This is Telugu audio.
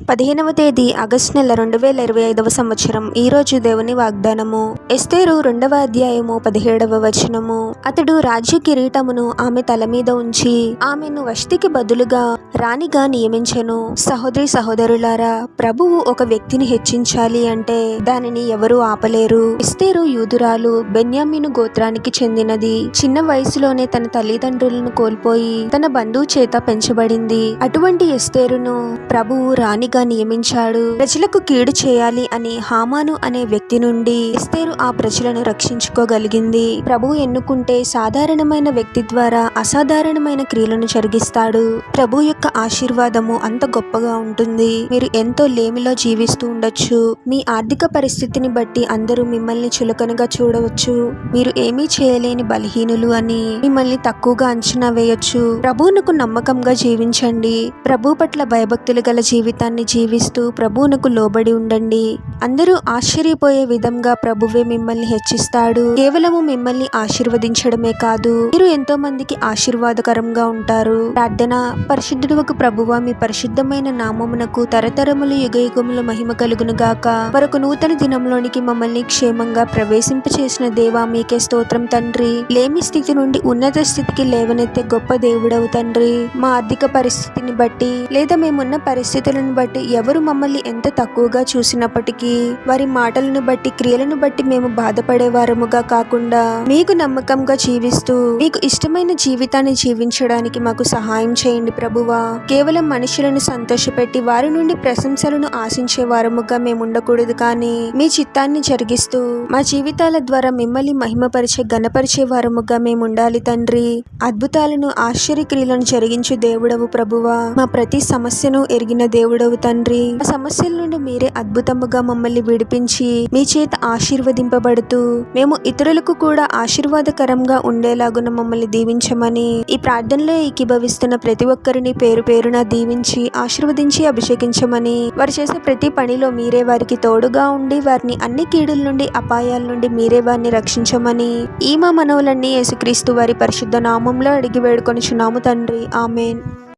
15వ తేదీ ఆగస్టు నెల 2025వ సంవత్సరం. ఈ రోజు దేవుని వాగ్దానము. ఎస్తేరు 2వ అధ్యాయము 17వ వచనము. అతడు రాజ్య కిరీటమును ఆమె తల మీద ఉంచి ఆమెను వష్టికి బదులుగా రాణిగా నియమించెను. సహోదరి సహోదరులారా, ప్రభువు ఒక వ్యక్తిని హెచ్చించాలి అంటే దానిని ఎవరూ ఆపలేరు. ఎస్తేరు యూదురాలు, బెన్యామీను గోత్రానికి చెందినది. చిన్న వయసులోనే తన తల్లిదండ్రులను కోల్పోయి తన బంధువు చేత పెంచబడింది. అటువంటి ఎస్తేరును ప్రభువు రాణిగా నియమించాడు. ప్రజలకు కీడు చేయాలి అని హామాను అనే వ్యక్తి నుండి ఎస్తేరు ఆ ప్రజలను రక్షించుకోగలిగింది. ప్రభువు ఎన్నుకుంటే సాధారణమైన వ్యక్తి ద్వారా అసాధారణమైన క్రియలను జరిగిస్తాడు. ప్రభు యొక్క ఆశీర్వాదము అంత గొప్పగా ఉంటుంది. మీరు ఎంతో లేమిలో జీవిస్తూ ఉండొచ్చు. మీ ఆర్థిక పరిస్థితిని బట్టి అందరూ మిమ్మల్ని చులకనగా చూడవచ్చు. మీరు ఏమీ చేయలేని బలహీనులు అని మిమ్మల్ని తక్కువగా అంచనా వేయొచ్చు. ప్రభువునకు నమ్మకంగా జీవించండి. ప్రభు పట్ల భయభక్తులు గల జీవితాన్ని జీవిస్తూ ప్రభువునకు లోబడి ఉండండి. అందరూ ఆశ్చర్యపోయే విధంగా ప్రభువే మిమ్మల్ని హెచ్చిస్తాడు. కేవలము మిమ్మల్ని ఆశీర్వదించడమే కాదు, మీరు ఎంతో మందికి ఆశీర్వాదకరంగా ఉంటారు. ప్రార్థన. పరిశుద్ధుడవగు ప్రభువా, మీ పరిశుద్ధమైన నామమునకు తరతరములు యుగయుగముల మహిమ కలుగును గాక. మరొక నూతన దినంలోనికి మమ్మల్ని క్షేమంగా ప్రవేశింపచేసిన దేవా, మీకే స్తోత్రం తండ్రి. లేమి స్థితి నుండి ఉన్నత స్థితికి లేవనెత్తే గొప్ప దేవుడవు తండ్రి. మా ఆర్థిక పరిస్థితిని బట్టి లేదా మేమున్న పరిస్థితులను బట్టి ఎవరు మమ్మల్ని ఎంత తక్కువగా చూసినప్పటికీ వారి మాటలను బట్టి క్రియలను బట్టి మేము బాధపడే వారముగా కాకుండా మీకు నమ్మకంగా జీవిస్తూ మీకు ఇష్టమైన జీవితాన్ని జీవించడానికి మాకు సహాయం చేయండి ప్రభువా. కేవలం మనుషులను సంతోషపెట్టి వారి నుండి ప్రశంసలను ఆశించే వారముగా మేము ఉండకూడదు, కానీ మీ చిత్తాన్ని జరిగిస్తూ మా జీవితాల ద్వారా మిమ్మల్ని మహిమపరిచే గణపరిచే వారముగా మేము ఉండాలి తండ్రి. అద్భుతాలను ఆశ్చర్యక్రియలను జరిగించు దేవుడవు ప్రభువా. మా ప్రతి సమస్యను ఎరిగిన దేవుడవు తండ్రి. ఆ సమస్యల నుండి మీరే అద్భుతముగా మమ్మల్ని విడిపించి మీ చేత ఆశీర్వదింపబడుతూ మేము ఇతరులకు కూడా ఆశీర్వాదకరంగా ఉండేలాగున మమ్మల్ని దీవించమని ఈ ప్రార్థనలో ఏకీభవిస్తున్న ప్రతి ఒక్కరిని పేరు పేరున దీవించి ఆశీర్వదించి అభిషేకించమని, వారు చేసే ప్రతి పనిలో మీరే వారికి తోడుగా ఉండి వారిని అన్ని కీడుల నుండి అపాయాల నుండి మీరే వారిని రక్షించమని ఈ మా మనవులన్నీ యేసుక్రీస్తు వారి పరిశుద్ధ నామంలో అడిగి వేడుకొనుచున్నాము తండ్రి. ఆమేన్.